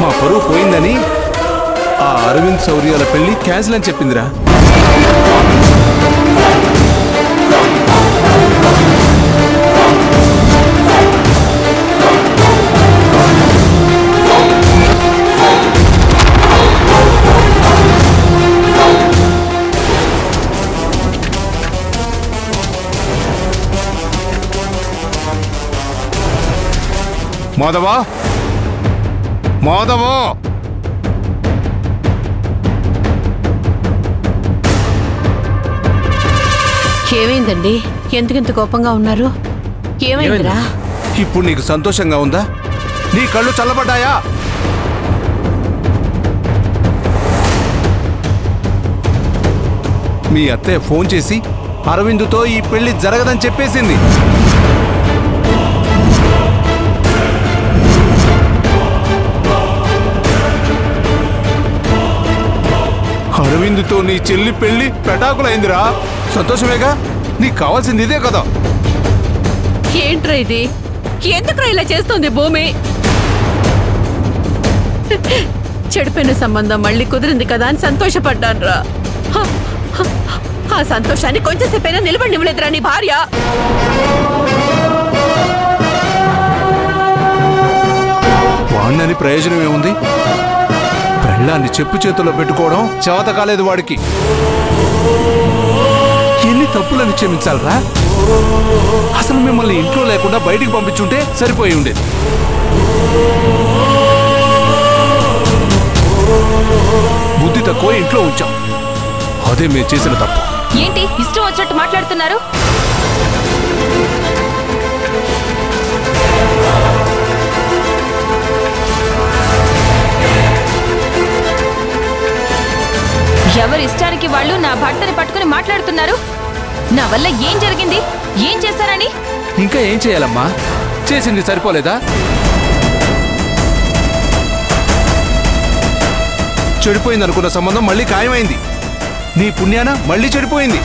మా పరువు పోయిందని ఆ అరవింద్ శౌర్యాల పెళ్లి క్యాన్సిల్ అని చెప్పిందిరా. మాధవా, మాధవా, ఏమైందండి? ఎందుకింత కోపంగా ఉన్నారు? ఏమైందిరా? ఇప్పుడు నీకు సంతోషంగా ఉందా? నీ కళ్ళు చల్లబడ్డాయా? మీ అత్తయ్య ఫోన్ చేసి అరవిందుతో ఈ పెళ్లి జరగదని చెప్పేసింది. అరవిందుతో నీ చెల్లి పెళ్లి పెటాకులైందిరా. సంతోషమేగా? నీకు కావాల్సింది ఇదే కదా. ఏంట్రా ఇది? ఎందుకురా ఇలా చేస్తుంది భూమి? చెడిపోయిన సంబంధం మళ్ళీ కుదిరింది కదా అని సంతోషపడ్డాన్రా. ఆ సంతోషాన్ని కొంచెంసేపైనా నిలబడినివ్వలేదురా నీ భార్య. వాణ్ణని ప్రయోజనం ఏముంది? పెళ్ళాన్ని చెప్పు చేతుల్లో పెట్టుకోవడం చేత కాలేదు వాడికి. ఎన్ని తప్పులని క్షమించాలరా? అసలు మిమ్మల్ని ఇంట్లో లేకుండా బయటికి పంపించుంటే సరిపోయి ఉండేది. బుద్ధి తక్కువ ఇంట్లో ఉంచాం, అదే మేము చేసిన తప్పు. ఏంటి ఇష్టం వచ్చినట్టు మాట్లాడుతున్నారు? ఎవరి ఇష్టానికి వాళ్ళు నా భర్తని పట్టుకుని మాట్లాడుతున్నారు. నా వల్ల ఏం జరిగింది? ఏం చేశారని? ఇంకా ఏం చేయాలమ్మా? చేసింది సరిపోలేదా? చెడిపోయింది అనుకున్న సంబంధం మళ్ళీ ఖాయమైంది. నీ పుణ్యాన మళ్ళీ చెడిపోయింది.